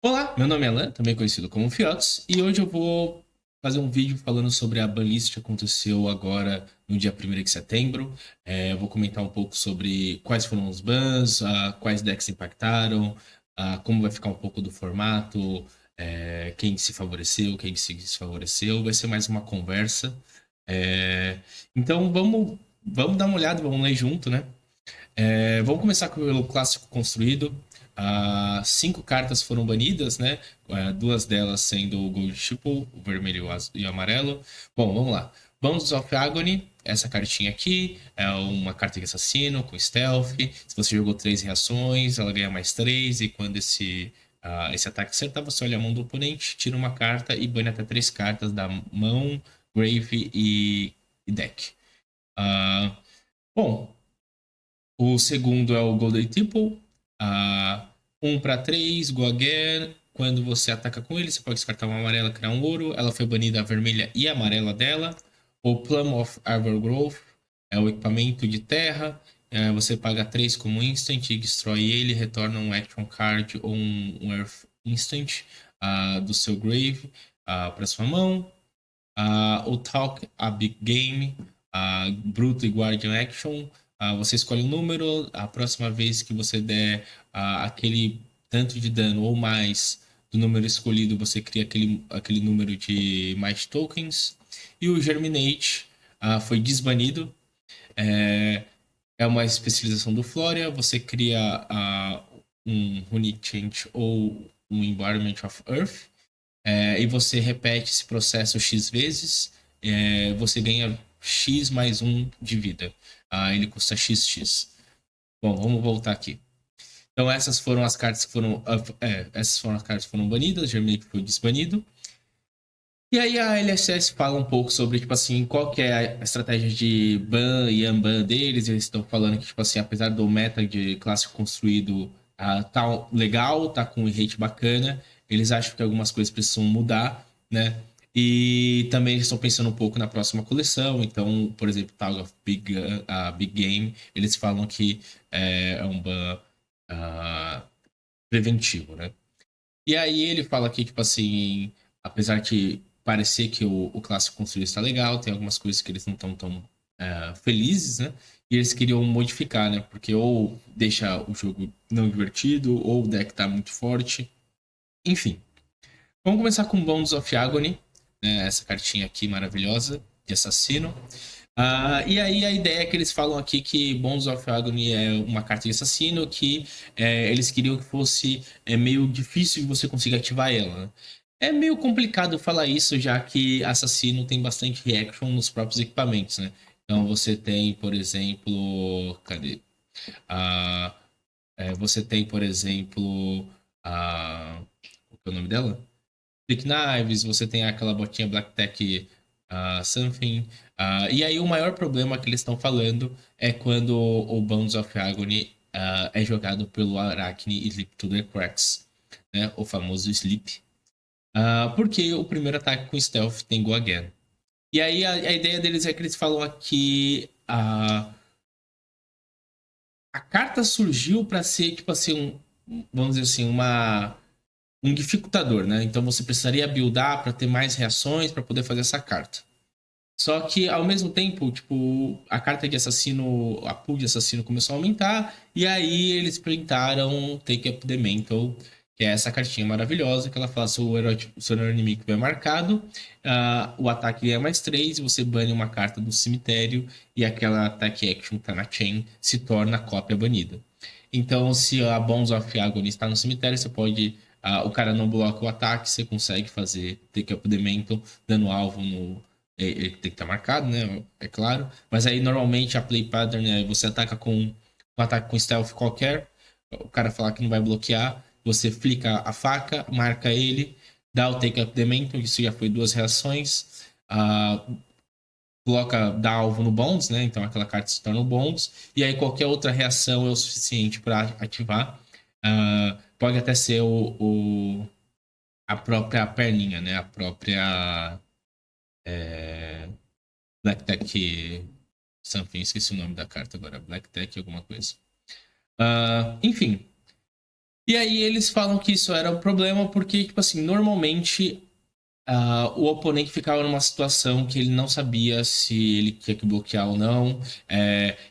Olá, meu nome é Alan, também conhecido como Fiotes, e hoje eu vou fazer um vídeo falando sobre a banlist que aconteceu agora no dia 1º de setembro. Eu vou comentar um pouco sobre quais foram os bans, quais decks impactaram, como vai ficar um pouco do formato, quem se favoreceu, quem se desfavoreceu. Vai ser mais uma conversa. Então vamos dar uma olhada, vamos ler junto, né? Vamos começar pelo clássico construído. Cinco cartas foram banidas, né? Duas delas sendo o Gold Triple, o vermelho e o amarelo. Bom, vamos lá. Bonds of Agony, essa cartinha aqui é uma carta de assassino com stealth. Se você jogou três reações, ela ganha mais três. E quando esse ataque acertar, você olha a mão do oponente, tira uma carta e bane até três cartas da mão, grave e deck. Ah, bom, o segundo é o Golden Temple. 1 para 3, Go Again. Quando você ataca com ele, você pode descartar uma amarela e criar um ouro. Ela foi banida a vermelha e a amarela dela. O Plum of Evergrowth é o equipamento de terra. Você paga 3 como instant e destrói ele, retorna um Action Card ou um Earth Instant do seu Grave para sua mão. O Talk a Big Game, Bruto e Guardian Action. Você escolhe um número, a próxima vez que você der aquele tanto de dano ou mais do número escolhido, você cria aquele número de mais tokens. E o Germinate foi desbanido. É, é uma especialização do Floria. Você cria um Runic Change ou um Environment of Earth. E você repete esse processo X vezes, você ganha X mais um de vida. Ele custa XX. Bom, vamos voltar aqui. Então essas foram as cartas que foram. Essas foram as cartas que foram banidas, Germinate foi desbanido. E aí a LSS fala um pouco sobre, tipo assim, qual que é a estratégia de ban e unban deles. Eles estão falando que, tipo assim, apesar do meta de clássico construído tá legal, tá com um rate bacana, eles acham que algumas coisas precisam mudar, né? E também eles estão pensando um pouco na próxima coleção. Então, por exemplo, Tag of Big Game, eles falam que é um ban preventivo, né? E aí ele fala que, tipo assim, apesar de parecer que o clássico construído está legal, tem algumas coisas que eles não estão tão felizes, né? E eles queriam modificar, né? Porque ou deixa o jogo não divertido, ou o deck tá muito forte. Enfim. Vamos começar com Bones of Agony, né? Essa cartinha aqui maravilhosa de assassino. E aí a ideia é que eles falam aqui que Bones of Agony é uma carta de assassino que eles queriam que fosse meio difícil de você conseguir ativar ela, né? É meio complicado falar isso, já que assassino tem bastante reaction nos próprios equipamentos, né? Então você tem, por exemplo. Cadê? Ah, você tem, por exemplo. Qual que é o nome dela? Big Knives, você tem aquela botinha Black Tech Something. E aí o maior problema que eles estão falando é quando o Bones of Agony é jogado pelo Arachne Sleep to the Cracks, né? O famoso Sleep. Porque o primeiro ataque com Stealth tem Go Again. E aí a ideia deles é que eles falam aqui a carta surgiu para ser, tipo assim, vamos dizer assim, um dificultador, né? Então você precisaria buildar para ter mais reações para poder fazer essa carta. Só que ao mesmo tempo, tipo, a carta de assassino, a pool de assassino começou a aumentar, e aí eles printaram Take Up the Mantle, que é essa cartinha maravilhosa, que ela fala se o seu inimigo é marcado, o ataque ganha mais 3 e você bane uma carta do cemitério, e aquela attack action que tá na chain se torna cópia banida. Então, se a Bones of Agony está no cemitério, você pode. O cara não bloca o ataque, você consegue fazer Take Up the Mantle, dando alvo no. Ele tem que estar marcado, né? É claro. Mas aí, normalmente, a play pattern é você ataca com um ataque com stealth qualquer, o cara falar que não vai bloquear, você flica a faca, marca ele, dá o Take Up the Mantle, isso já foi duas reações. Coloca, dá alvo no Bonds, né? Então aquela carta se torna o Bonds. E aí qualquer outra reação é o suficiente para ativar. Pode até ser a própria perninha, né? A própria Black Tech something, esqueci o nome da carta agora. Black Tech alguma coisa. Enfim. E aí eles falam que isso era um problema porque, tipo assim, normalmente o oponente ficava numa situação que ele não sabia se ele tinha que bloquear ou não.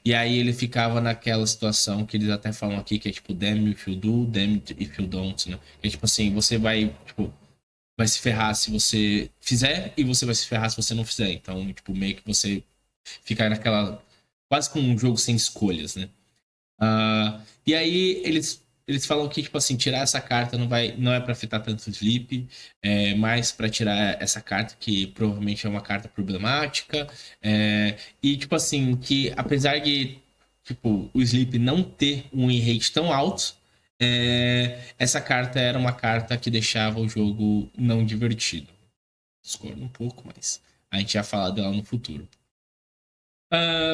E aí ele ficava naquela situação que eles até falam aqui, que é tipo, damn if you do, damn if you don't, né? Que é tipo assim, você vai, tipo, vai se ferrar se você fizer e você vai se ferrar se você não fizer. Então, tipo, meio que você fica naquela. Quase com um jogo sem escolhas, né? E aí eles falam que, tipo assim, tirar essa carta não é para afetar tanto o Sleep, é mais para tirar essa carta que provavelmente é uma carta problemática. E, tipo assim, que apesar de, tipo, o Sleep não ter um win rate tão alto, essa carta era uma carta que deixava o jogo não divertido. Discordo um pouco, mas a gente já fala dela no futuro.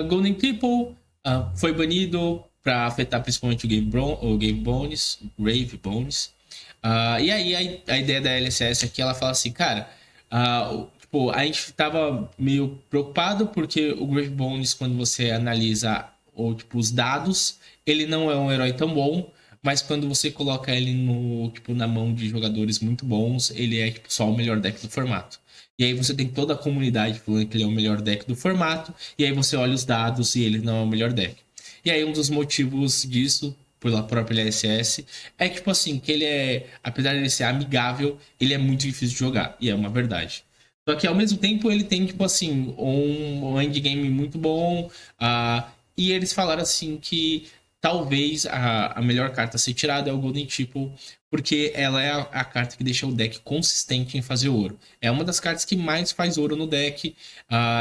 Golden Triple foi banido para afetar principalmente o Game Bones, Grave Bones. E aí a ideia da LSS aqui, ela fala assim, cara, tipo, a gente tava meio preocupado porque o Grave Bones, quando você analisa ou, tipo, os dados, ele não é um herói tão bom, mas quando você coloca ele no, tipo, na mão de jogadores muito bons, ele é tipo, só o melhor deck do formato. E aí você tem toda a comunidade falando que ele é o melhor deck do formato, e aí você olha os dados e ele não é o melhor deck. E aí um dos motivos disso, pela própria LSS, é que, tipo assim, que ele é, apesar de ele ser amigável, ele é muito difícil de jogar, e é uma verdade. Só que ao mesmo tempo ele tem, tipo assim, um endgame muito bom, e eles falaram assim que talvez a melhor carta a ser tirada é o Golden Triple, porque ela é a carta que deixa o deck consistente em fazer ouro. É uma das cartas que mais faz ouro no deck.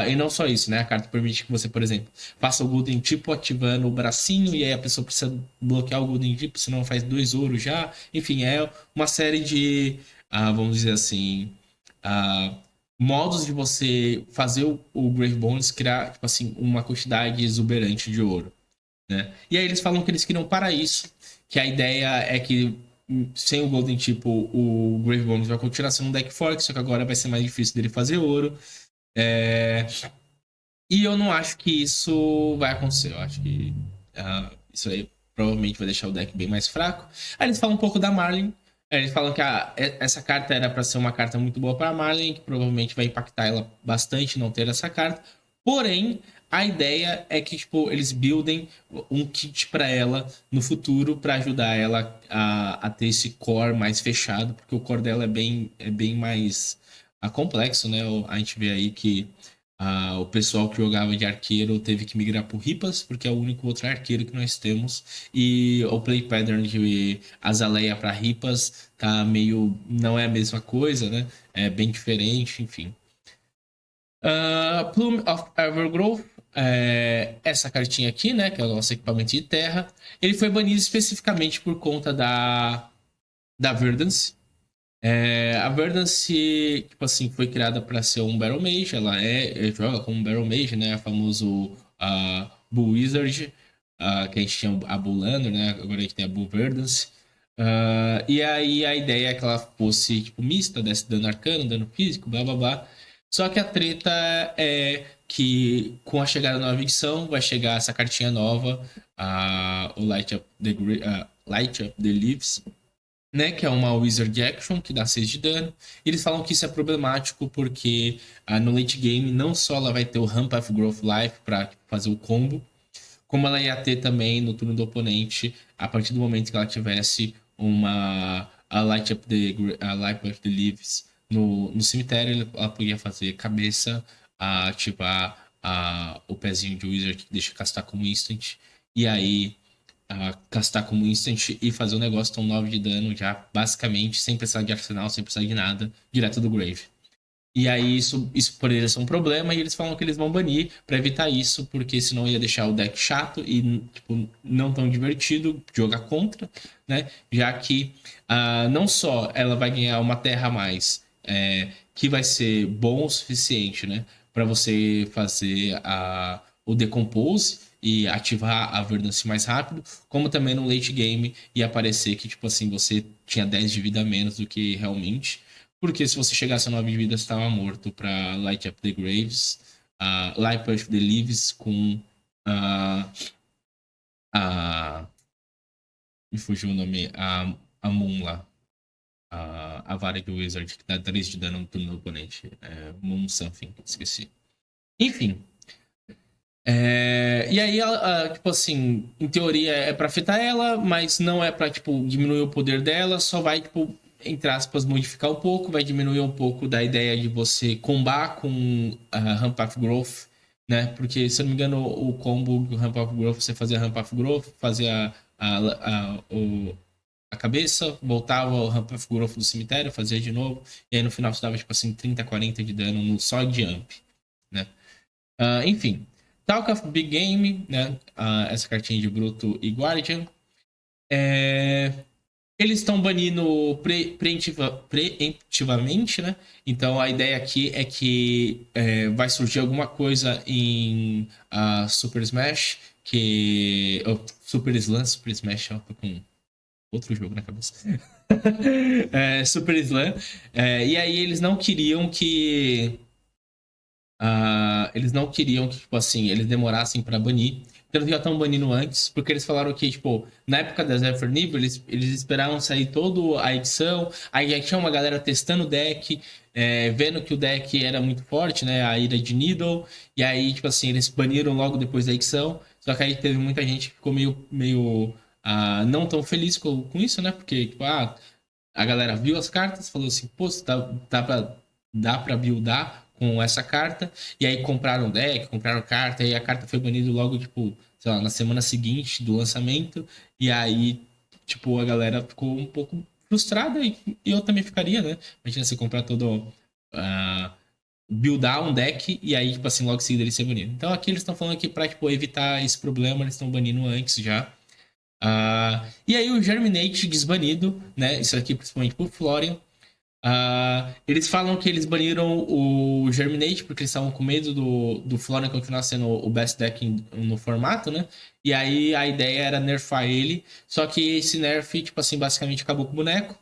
E não só isso, né? A carta permite que você, por exemplo, faça o Golden Tipo ativando o bracinho e aí a pessoa precisa bloquear o Golden Tipo, senão faz 2 ouros já. Enfim, é uma série de, vamos dizer assim, ah, modos de você fazer o Grave Bones criar, tipo assim, uma quantidade exuberante de ouro, né? E aí eles falam que eles queriam para isso, que a ideia é que sem o Golden tipo, o Grave Bones vai continuar sendo um deck forte, só que agora vai ser mais difícil dele fazer ouro. É, E eu não acho que isso vai acontecer. Eu acho que isso aí provavelmente vai deixar o deck bem mais fraco. Aí eles falam um pouco da Marlin. Eles falam que essa carta era para ser uma carta muito boa para a Marlin, que provavelmente vai impactar ela bastante não ter essa carta. Porém, a ideia é que tipo, eles buildem um kit para ela no futuro para ajudar ela a ter esse core mais fechado, porque o core dela é bem mais complexo, né? A gente vê aí que o pessoal que jogava de arqueiro teve que migrar pro Ripas, porque é o único outro arqueiro que nós temos. E o play pattern de Azaleia para Ripas tá meio. Não é a mesma coisa, né? É bem diferente, enfim. Plume of Evergrowth, essa cartinha aqui, né? Que é o nosso equipamento de terra. Ele foi banido especificamente por conta da Verdance. A Verdancy, tipo assim, foi criada para ser um Battle Mage. Ela joga como um Battle Mage, né? A famoso Bull Wizard, que a gente tinha a Bull Lander, né? Agora a gente tem a Bull Verdancy. E aí a ideia é que ela fosse, tipo, mista, desse dano arcano, dano físico, blá blá blá. Só que a treta é que com a chegada da nova edição vai chegar essa cartinha nova, o Light Up the Leaves, né, que é uma Wizard Action que dá 6 de dano. E eles falam que isso é problemático porque no late game não só ela vai ter o Ramp of Growth Life para fazer o combo, como ela ia ter também no turno do oponente, a partir do momento que ela tivesse a Light of the Leaves no cemitério, ela podia fazer cabeça, ativar o pezinho de Wizard que deixa castar como instant. E aí castar como instant e fazer um negócio tão 9 de dano já, basicamente, sem precisar de arsenal, sem precisar de nada, direto do Grave. E aí isso poderia ser um problema e eles falam que eles vão banir para evitar isso, porque senão ia deixar o deck chato e tipo, não tão divertido jogar contra, né? Já que não só ela vai ganhar uma terra a mais, que vai ser bom o suficiente, né? Para você fazer o Decompose e ativar a Verdance mais rápido, como também no late game ia aparecer que, tipo assim, você tinha 10 de vida a menos do que realmente. Porque se você chegasse a 9 de vida, você estava morto para Light Up the Graves, Light Up the Leaves com a. Me fugiu o nome. a Moon lá. A vara do Wizard que dá 3 de dano no turno do oponente. Moon something, esqueci. Enfim. E aí, tipo assim, em teoria é pra afetar ela, mas não é pra, tipo, diminuir o poder dela, só vai, tipo, entre aspas, modificar um pouco, vai diminuir um pouco da ideia de você combar com a Ramp of Growth, né? Porque, se eu não me engano, o combo do Ramp of Growth, você fazia Ramp of Growth, fazia a cabeça, voltava o Ramp of Growth do cemitério, fazia de novo, e aí no final você dava, tipo assim, 30, 40 de dano só de Amp, né? Enfim, Talk of Big Game, né? Essa cartinha de Bruto e Guardian. Eles estão banindo preemptivamente, né? Então a ideia aqui é que vai surgir alguma coisa em Super Smash, que. Oh, Super Slam, Super Smash, ó, tô com outro jogo na cabeça. Super Slam. E aí eles não queriam que eles não queriam que, tipo assim, eles demorassem pra banir. Então eles já estão banindo antes, porque eles falaram que, tipo, na época da Zephyr Nível, eles esperavam sair toda a edição, aí já tinha uma galera testando o deck, vendo que o deck era muito forte, né? A ira de Needle, e aí, tipo assim, eles baniram logo depois da edição. Só que aí teve muita gente que ficou meio não tão feliz com isso, né? Porque, tipo, a galera viu as cartas, falou assim, pô, dá pra buildar com essa carta, e aí compraram deck, compraram carta, e a carta foi banida logo, tipo, sei lá, na semana seguinte do lançamento, e aí, tipo, a galera ficou um pouco frustrada, e eu também ficaria, né? Imagina você comprar todo... buildar um deck, e aí, tipo assim, logo em seguida ele ser banido. Então aqui eles estão falando que pra, tipo, evitar esse problema, eles estão banindo antes já. E aí o Germinate desbanido, né? Isso aqui principalmente pro Florian. Eles falam que eles baniram o Germinate porque eles estavam com medo do Florian continuar sendo o best deck no formato, né? E aí a ideia era nerfar ele, só que esse nerf, tipo assim, basicamente acabou com o boneco.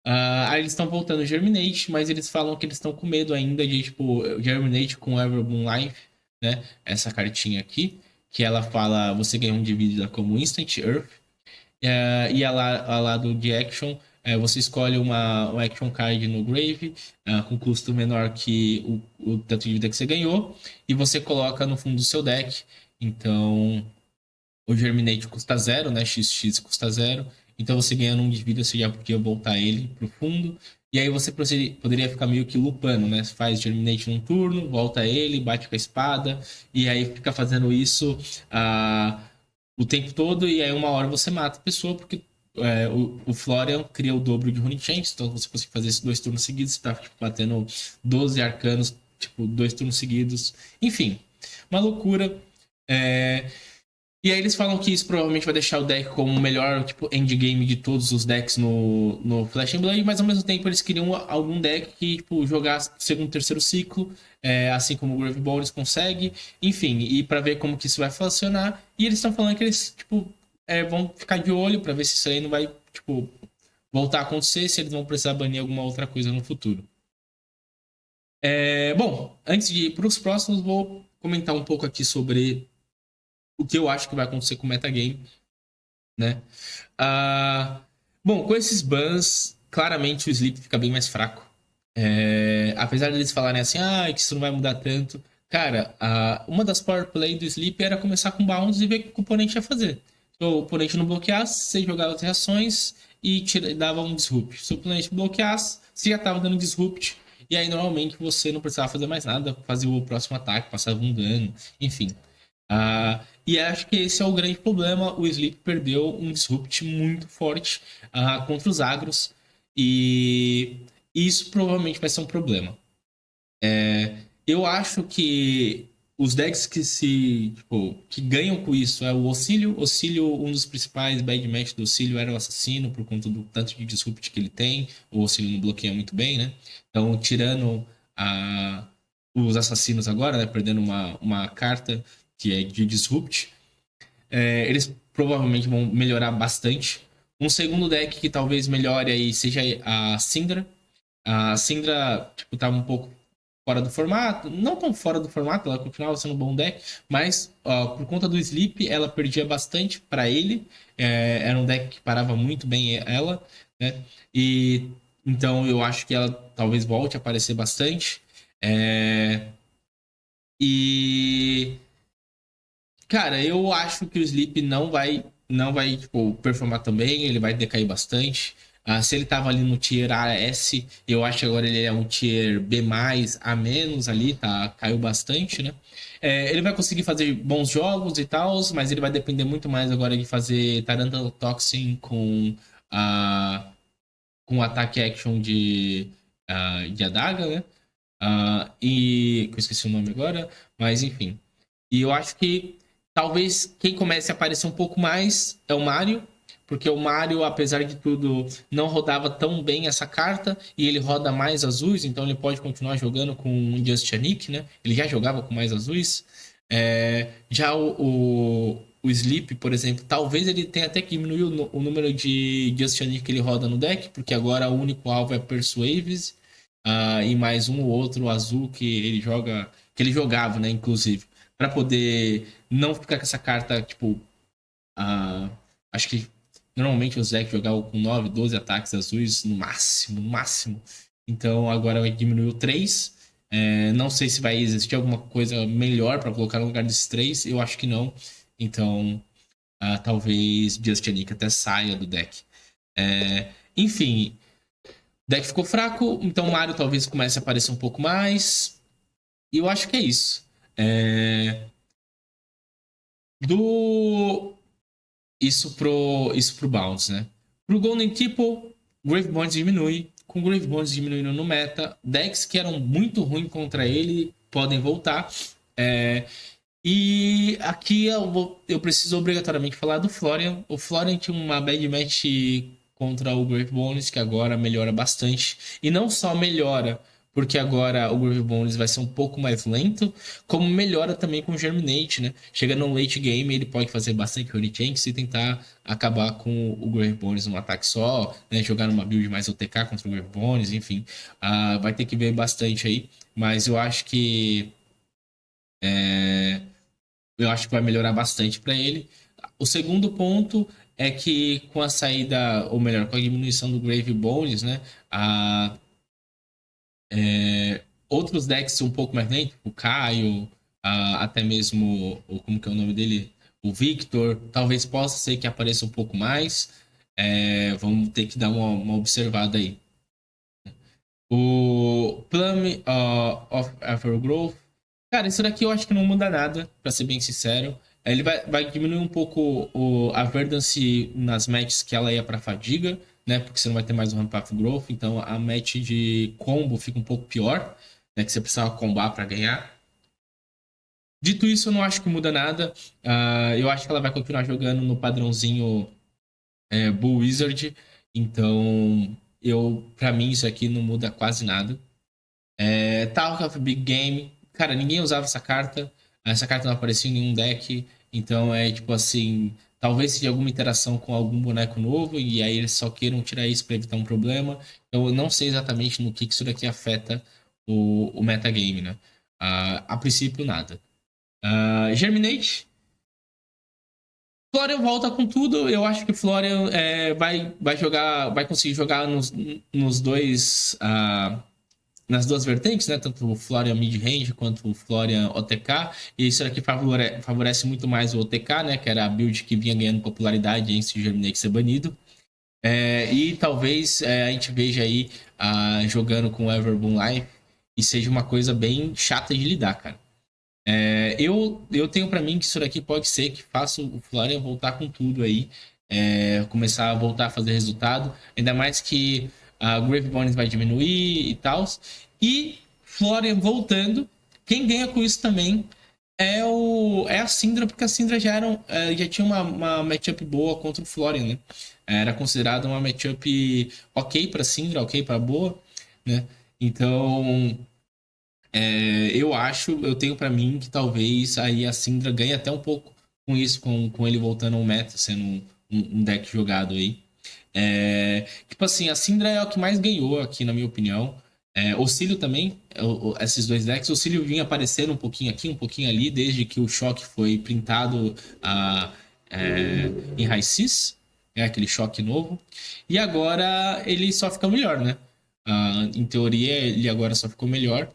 Aí eles estão voltando o Germinate, mas eles falam que eles estão com medo ainda de, tipo, Germinate com Everbloom Life, né? Essa cartinha aqui, que ela fala, você ganha um de vida como Instant Earth. E a lado de Action, você escolhe uma Action Card no Grave, com custo menor que o tanto de vida que você ganhou, e você coloca no fundo do seu deck. Então, o Germinate custa 0, né? XX custa 0. Então, você ganhando um de vida, você já podia voltar ele pro fundo. E aí você poderia ficar meio que lupando, né? Você faz Germinate num turno, volta ele, bate com a espada, e aí fica fazendo isso o tempo todo, e aí uma hora você mata a pessoa, porque o Florian cria o dobro de Rune Chance, então você consegue fazer esses 2 turnos seguidos, você tá tipo, batendo 12 arcanos, tipo, 2 turnos seguidos. Enfim, uma loucura. E aí eles falam que isso provavelmente vai deixar o deck como o melhor, tipo, endgame de todos os decks no Flash and Blade, mas ao mesmo tempo eles queriam algum deck que, tipo, jogasse segundo, terceiro ciclo, assim como o Grave Bones consegue, enfim, e para ver como que isso vai funcionar. E eles estão falando que eles, tipo, vão ficar de olho para ver se isso aí não vai, tipo, voltar a acontecer, se eles vão precisar banir alguma outra coisa no futuro. Bom, antes de ir para os próximos, vou comentar um pouco aqui sobre o que eu acho que vai acontecer com o metagame, né? Ah, bom, com esses bans, claramente o Sleep fica bem mais fraco. Apesar deles falarem assim, que isso não vai mudar tanto. Cara, uma das power play do Sleep era começar com bounds e ver o que o oponente ia fazer. Se o oponente não bloqueasse, você jogava as reações e dava um disrupt. Se o oponente bloqueasse, você já estava dando disrupt. E aí, normalmente, você não precisava fazer mais nada, fazer o próximo ataque, passava um dano, enfim. E acho que esse é o grande problema. O Sleep perdeu um disrupt muito forte contra os agros. E isso provavelmente vai ser um problema. Eu acho que os decks que ganham com isso é o Ocílio. Ocílio, um dos principais bad match do Ocílio era o assassino, por conta do tanto de disrupt que ele tem. O Ocílio não bloqueia muito bem, né? Então, tirando os assassinos agora, né? Perdendo uma carta que é de disrupt, eles provavelmente vão melhorar bastante. Um segundo deck que talvez melhore aí seja a Syndra. A Syndra, tipo, tá um pouco fora do formato, não tão fora do formato, ela continuava sendo um bom deck, mas por conta do Sleep, ela perdia bastante para ele. Era um deck que parava muito bem ela, né? E então eu acho que ela talvez volte a aparecer bastante. É, e cara, eu acho que o Sleep não vai tipo, performar também, ele vai decair bastante. Se ele tava ali no tier AS, eu acho que agora ele é um tier B+, A- ali, tá? Caiu bastante, né? Ele vai conseguir fazer bons jogos e tal, mas ele vai depender muito mais agora de fazer Tarantula Toxin a, com ataque action de adaga, né? E que eu esqueci o nome agora, mas enfim. E eu acho que talvez quem comece a aparecer um pouco mais é o Mario, porque o Mario, apesar de tudo, não rodava tão bem essa carta e ele roda mais azuis, então ele pode continuar jogando com o Just Yannick, né? Ele já jogava com mais azuis. Já o Sleep, por exemplo, talvez ele tenha até que diminuir o número de Just Yannick que ele roda no deck, porque agora o único alvo é Persuaves, e mais um ou outro azul que ele joga, que ele jogava, né, inclusive, para poder não ficar com essa carta, tipo, acho que normalmente o Zeke jogava com 9 12 ataques azuis no máximo, no máximo. Então agora vai diminuir o 3. Não sei se vai existir alguma coisa melhor para colocar no lugar desses 3, eu acho que não. Então, talvez Just Yannick até saia do deck. Enfim, o deck ficou fraco, então o Mario talvez comece a aparecer um pouco mais. E eu acho que é isso. É, do isso pro Bounce, né? Pro Golden Tipple, Grave Bonds diminui. Com Grave Bonds diminuindo no meta, decks que eram muito ruins contra ele podem voltar. E aqui eu preciso obrigatoriamente falar do Florian. O Florian tinha uma bad match contra o Grave Bones, que agora melhora bastante. E não só melhora, porque agora o Grave Bones vai ser um pouco mais lento, como melhora também com o Germinate, né? Chega no late game, ele pode fazer bastante Hurricanes e tentar acabar com o Grave Bones num ataque só, né? Jogar numa build mais OTK contra o Grave Bones, enfim. Vai ter que ver bastante aí, mas é, eu acho que vai melhorar bastante para ele. O segundo ponto é que com a saída, ou melhor, com a diminuição do Grave Bones, né, a, outros decks um pouco mais lentos, o Caio, até mesmo, como que é o nome dele? O Victor, talvez possa ser que apareça um pouco mais. Vamos ter que dar uma observada aí. O Plum of Evergrowth. Cara, isso daqui eu acho que não muda nada, pra ser bem sincero. Ele vai diminuir um pouco a Verdance nas matches que ela ia pra fadiga, né? Porque você não vai ter mais o Ramp of Growth. Então a match de combo fica um pouco pior, né? Que você precisava combar pra ganhar. Dito isso, eu não acho que muda nada. Eu acho que ela vai continuar jogando no padrãozinho Bull Wizard. Então, pra mim, isso aqui não muda quase nada. Talk of Big Game. Cara, ninguém usava essa carta. Essa carta não aparecia em nenhum deck. Então é tipo assim. Talvez seja alguma interação com algum boneco novo. E aí eles só queiram tirar isso para evitar um problema. Então eu não sei exatamente no que isso daqui afeta o metagame, né? A princípio, nada. Germinate. Florian volta com tudo. Eu acho que Florian vai jogar. Vai conseguir jogar nos dois. Nas duas vertentes, né? Tanto o Florian Mid-Range quanto o Florian OTK. E isso aqui favorece muito mais o OTK, né? Que era a build que vinha ganhando popularidade antes de Germinate ser banido. E talvez a gente veja aí jogando com o Everboom Life e seja uma coisa bem chata de lidar, cara. Eu tenho pra mim que isso daqui pode ser que faça o Florian voltar com tudo aí. Começar a voltar a fazer resultado. Ainda mais que a Grave Bones vai diminuir e tal. E Florian voltando. Quem ganha com isso também é a Syndra, porque a Syndra já tinha uma matchup boa contra o Florian, né? Era considerada uma matchup ok pra Syndra, ok pra boa, né? Então, eu tenho pra mim que talvez aí a Syndra ganhe até um pouco com isso, com ele voltando ao meta, sendo um deck jogado aí. Tipo assim, a Syndra é o que mais ganhou aqui, na minha opinião. Auxílio também, esses dois decks. O Auxílio vinha aparecendo um pouquinho aqui, um pouquinho ali, desde que o choque foi printado ah, em High Seas, aquele choque novo. E agora ele só fica melhor, né? Em teoria, ele agora só ficou melhor,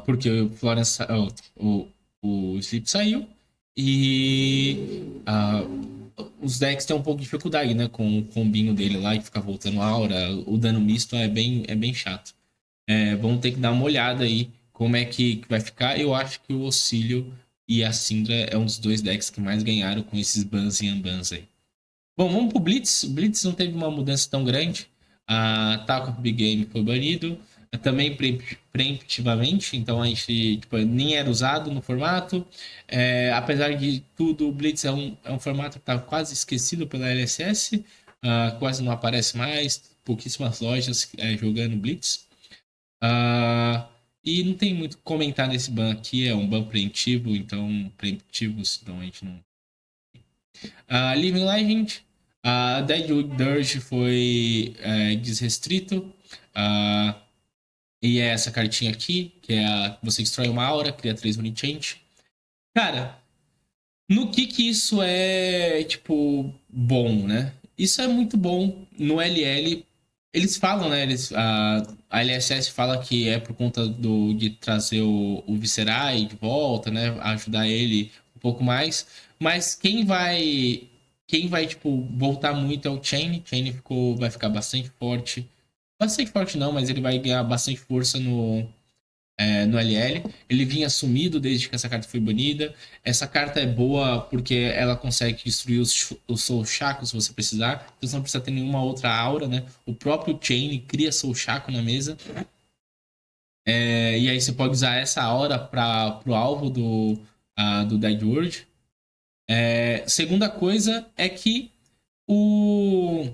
porque o Florence, o Sleep saiu e os decks têm um pouco de dificuldade, né? Com o combinho dele lá, que fica voltando aura. O dano misto é bem chato. Vamos ter que dar uma olhada aí como é que vai ficar. Eu acho que o Auxílio e a Syndra é um dos dois decks que mais ganharam com esses bans e unbans aí. Bom, vamos pro Blitz. O Blitz não teve uma mudança tão grande. A Taco Big Game foi banido. Também preemptivamente, então a gente tipo, nem era usado no formato. Apesar de tudo, o Blitz é um formato que está quase esquecido pela LSS. Quase não aparece mais. Pouquíssimas lojas jogando Blitz. E não tem muito o que comentar nesse ban aqui. É um ban preemptivo, então preemptivos, então a gente não. Living Legend, Deadwood Dirge foi desrestrito. E é essa cartinha aqui, que é você destrói uma aura, cria 3 Unichange. Cara, no que isso é, tipo, bom, né? Isso é muito bom no LL. Eles falam, né? A LSS fala que é por conta de trazer o Viserai de volta, né? Ajudar ele um pouco mais. Mas quem vai tipo, voltar muito é o Chain. Chain vai ficar bastante forte. Bastante forte não, mas ele vai ganhar bastante força no LL. Ele vinha sumido desde que essa carta foi banida. Essa carta é boa porque ela consegue destruir os Soul Shaco se você precisar. Então você não precisa ter nenhuma outra aura, né? O próprio Chain cria Soul Shaco na mesa. E aí você pode usar essa aura para o alvo do Dead World. Segunda coisa é que o,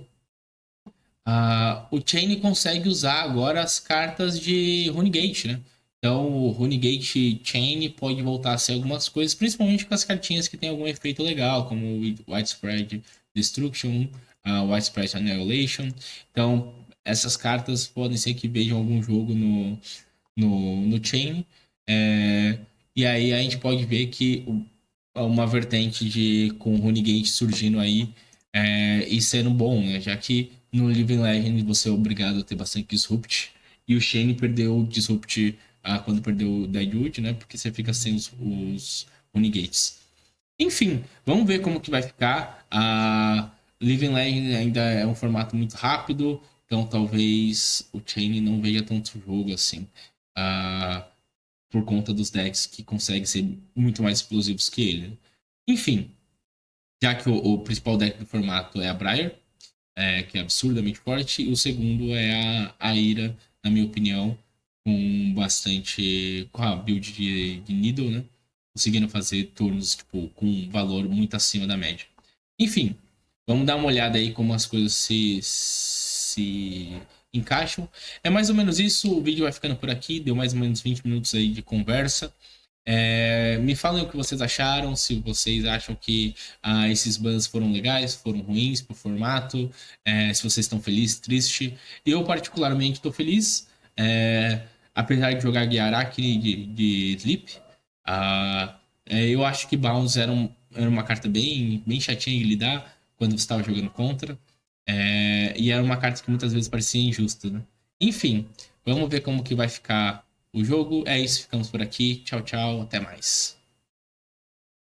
o Chain consegue usar agora as cartas de Runegate, né? Então o Runegate Chain pode voltar a ser algumas coisas, principalmente com as cartinhas que tem algum efeito legal, como o Widespread Destruction, Widespread Annihilation. Então essas cartas podem ser que vejam algum jogo no Chain. E aí a gente pode ver que uma vertente com o Runegate surgindo aí e sendo bom, né? Já que no Living Legend você é obrigado a ter bastante Disrupt. E o Shane perdeu o Disrupt quando perdeu o Deadwood, né? Porque você fica sem os Runegates. Enfim, vamos ver como que vai ficar. A Living Legend ainda é um formato muito rápido, então talvez o Chain não veja tanto jogo assim. Por conta dos decks que conseguem ser muito mais explosivos que ele. Enfim, já que o principal deck do formato é a Briar, que é absurdamente forte, e o segundo é a Ira, na minha opinião, com a build de Needle, né? Conseguindo fazer turnos tipo, com um valor muito acima da média. Enfim, vamos dar uma olhada aí como as coisas se encaixam. É mais ou menos isso, o vídeo vai ficando por aqui, deu mais ou menos 20 minutos aí de conversa. Me falem o que vocês acharam, se vocês acham que esses bans foram legais, foram ruins pro formato, se vocês estão felizes, tristes. Eu, particularmente, estou feliz, apesar de jogar Gyaraki de Sleep. Eu acho que Bounce era uma carta bem chatinha de lidar quando você estava jogando contra. E era uma carta que muitas vezes parecia injusta, né? Enfim, vamos ver como que vai ficar o jogo. É isso, ficamos por aqui. Tchau, tchau, até mais.